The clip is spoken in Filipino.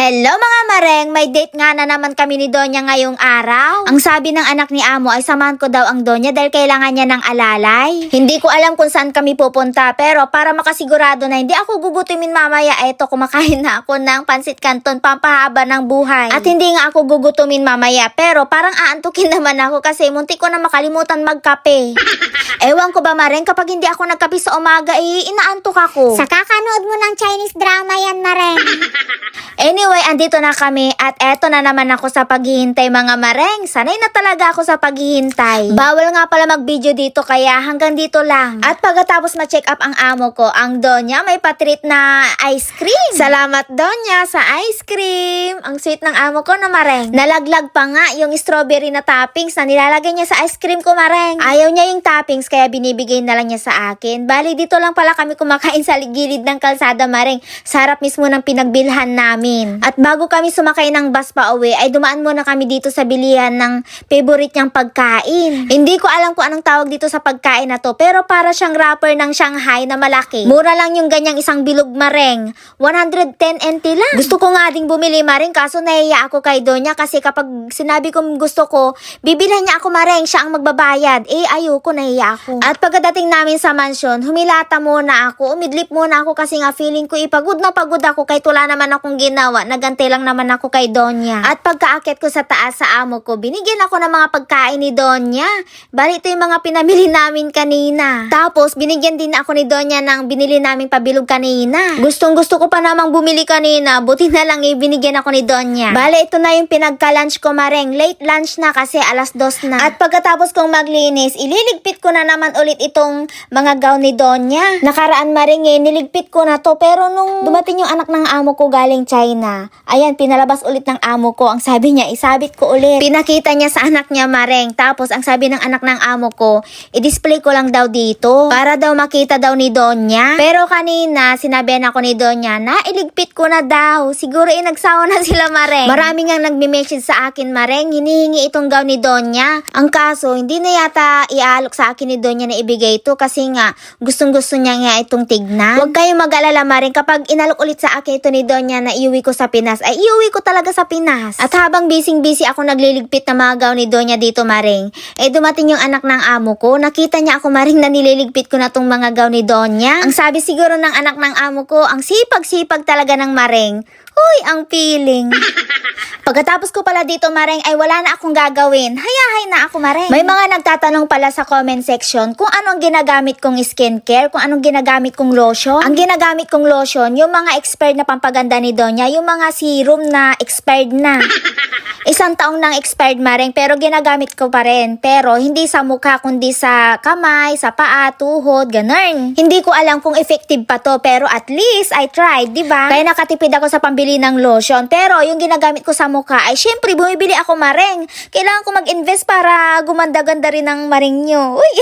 Hello mga mareng, may date nga na naman kami ni Donya ngayong araw. Ang sabi ng anak ni Amo ay samahan ko daw ang Donya dahil kailangan niya ng alalay. Hindi ko alam kung saan kami pupunta pero para makasigurado na hindi ako gugutumin mamaya, eto kumakain na ako ng pansit canton pampahaba ng buhay. At hindi nga ako gugutumin mamaya pero parang aantukin naman ako kasi muntik ko na makalimutan magkape. Ewan ko ba mareng, kapag hindi ako nagkape sa umaga inaantok ako. Sa kakanood mo ng Chinese drama yan, Mareng. Anyway, andito na kami at eto na naman ako sa paghihintay mga mareng. Sanay na talaga ako sa paghihintay. Bawal nga pala mag-video dito kaya hanggang dito lang. At pagkatapos ma-check up ang amo ko, ang Donya may patreat na ice cream. Salamat Donya sa ice cream. Ang sweet ng amo ko na mareng. Nalaglag pa nga yung strawberry na toppings na nilalagay niya sa ice cream ko mareng. Ayaw niya yung toppings kaya binibigay na lang niya sa akin. Bali dito lang pala kami kumakain sa gilid ng kalsada mareng. Sa harap mismo ng pinagbilhan namin. At bago kami sumakay ng bus pa uwi, ay dumaan muna kami dito sa bilihan ng favorite niyang pagkain. Hindi ko alam kung anong tawag dito sa pagkain na to, pero para siyang wrapper ng Shanghai na malaki. Mura lang yung ganyang isang bilog mareng. 110 NT lang. Gusto ko nga ding bumili mareng kaso nahiya ako kay Donya kasi kapag sinabi kong gusto ko, bibilhan niya ako mareng, siya ang magbabayad. Ayoko, nahiya ako. At pagdating namin sa mansion, humilata muna ako, umidlip muna ako kasi nga feeling ko ipagod na pagod ako kahit wala naman akong ginawa, nagantay lang naman ako kay Donya. At pagkaakit ko sa taas sa amo ko, binigyan ako ng mga pagkain ni Donya. Bali ito yung mga pinamili namin kanina. Tapos binigyan din ako ni Donya ng binili naming pabilog kanina. Gustong gusto ko pa namang bumili kanina, buti na lang binigyan ako ni Donya. Bali ito na yung pinagka-lunch ko mareng. Late lunch na kasi 2:00 na. At pagkatapos kong maglinis, ililigpit ko na naman ulit itong mga gown ni Donya. Nakaraan mareng niligpit ko na to pero nung dumating yung anak ng amo ko galing China, ayan, pinalabas ulit ng amo ko. Ang sabi niya, isabit ko ulit. Pinakita niya sa anak niya mareng. Tapos ang sabi ng anak ng amo ko, i-display ko lang daw dito para daw makita daw ni Donya. Pero kanina, sinabihan ako ni Donya na iligpit ko na daw. Siguro nagsawa na sila mareng. Marami nga nagme-message sa akin mareng, hinihingi itong gown ni Donya. Ang kaso, hindi na yata iaalok sa akin ni Donya na ibigay ito kasi nga gustong-gusto niya nga itong tignan. Huwag kayong mag-alala mareng, kapag inalok ulit sa akin ito ni Donya na iuwi ko sa Pinas, ay iuwi ko talaga sa Pinas. At habang busy ako nagliligpit ng mga gown ni Donya dito mareng, dumating yung anak ng amo ko. Nakita niya ako mareng na nililigpit ko na tong mga gown ni Donya. Ang sabi siguro ng anak ng amo ko, ang sipag-sipag talaga ng mareng. Uy, ang feeling. Pagkatapos ko pala dito mareng ay wala na akong gagawin. Hayahay na ako mareng. May mga nagtatanong pala sa comment section kung anong ginagamit kong skincare, kung anong ginagamit kong lotion. Ang ginagamit kong lotion, yung mga expired na pampaganda ni Donya, yung mga serum na expired na. 1 taong nang expired mareng pero ginagamit ko pa rin. Pero hindi sa mukha kundi sa kamay, sa paa, tuhod, ganun. Hindi ko alam kung effective pa to pero at least I tried, diba? Kaya nakatipid ako sa pambili ng lotion. Pero yung ginagamit ko sa mukha ay syempre bumibili ako mareng. Kailangan ko mag-invest para gumanda-ganda rin ang mareng nyo. Uy!